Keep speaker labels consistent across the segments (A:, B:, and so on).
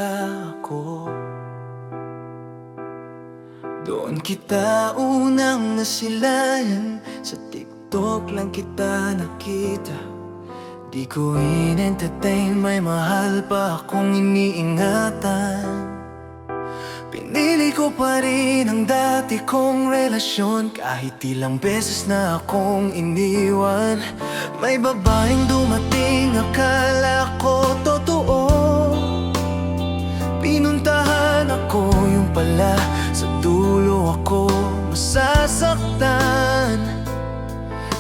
A: ako. Doon kita unang nasilayan, sa TikTok lang kita nakita. Di ko in-entertain, may mahal pa akong iniingatan. Pinili ko pa rin ang dati kong relasyon, kahit ilang beses na akong iniwan. May babaeng dumating, akala ko totoo. Pinuntahan ako, yung pala sa dulo ako masasaktan.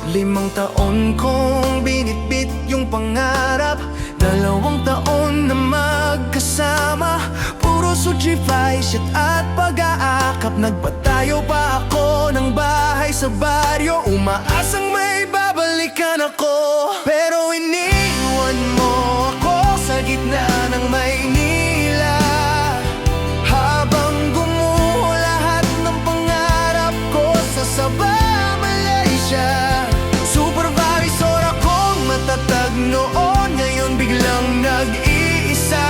A: 5 taon kong binitbit yung pangarap, 2 taon na magkasama. Puro Sujify, shit at pag-aakap. Nagpatayo pa ako ng bahay sa baryo, umaasang may babalikan ako. Pero iniwan mo ako sa gitna ng Maynila, habang gumuho lahat ng pangarap ko sa Sabah, Malaysia. Supervisor akong matatag noon, ngayon biglang nag-iisa.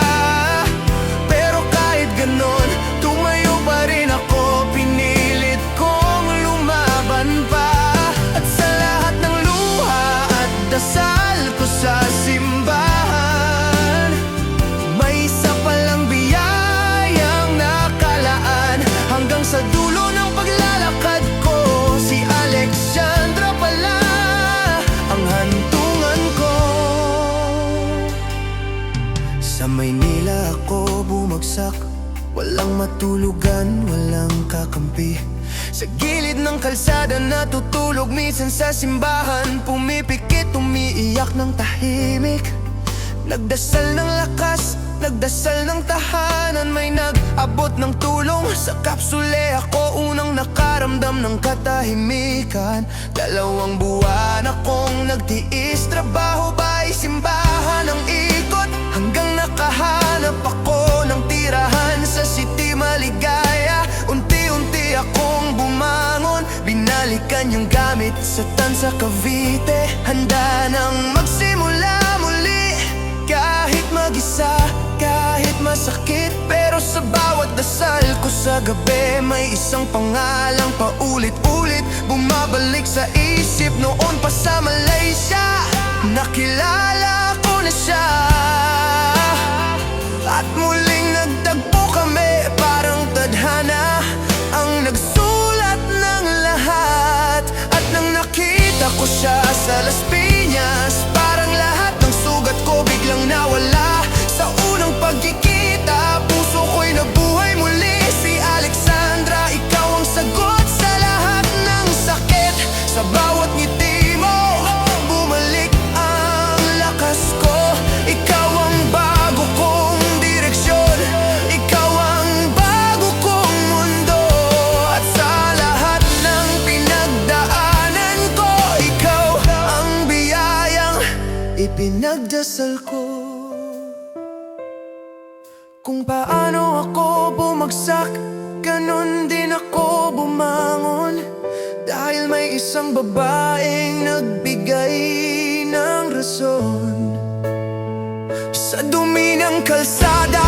A: Pero kahit ganon, tumayo pa rin ako, pinilit kong lumaban pa. At sa lahat ng luha at dasal ko sa simbahan, may isa palang biyayang nakalaan. Hanggang sa dulo ng paglalakad ko, si Alexandra pala ang hantungan ko. Sa Maynila ako bumagsak, walang matulugan, walang kakampi. Sa gilid ng kalsada natutulog, minsan sa simbahan pumipikit, umiiyak ng tahimik. Nagdasal ng lakas, nagdasal ng tahanan, may nag-abot ng tulong. Sa kapsule ako unang nakaramdam ng katahimikan. 2 buwan akong nagtiis, trabaho, bahay, simbahan ang ikot, hanggang nakahanap ako ng tirahan sa City Maligaya. Unti-unti akong bumangon, binalikan yung gamit sa Tansa, Cavite. Handa nang magsimula muli, kahit mag-isa, kahit masakit. Pero sa bawat dasal ko sa gabi, may isang pangalang paulit-ulit bumabalik sa isip. Noon pa sa Malaysia, nakilala ko na siya, at muling nagtagpo kami, parang tadhana ang nagsulat ng lahat. At nang nakita ko siya sa Las Piñas, parang lahat ng sugat ko biglang nawala. Sa unang pagkikita, puso ko'y nabuhay muli. Si Alexandra, ikaw ang sagot sa lahat ng sakit. Sa bawat ngiti mo, bumalik ang lakas ko. Ikaw ang bago kong direksyon, ikaw ang bago kong mundo. At sa lahat ng pinagdaanan ko, ikaw ang biyayang ipinagdasal ko. Kung paano ako bumagsak, ganon din ako bumangon. Dahil may isang babaeng nagbigay ng rason. Sa dumi ng kalsada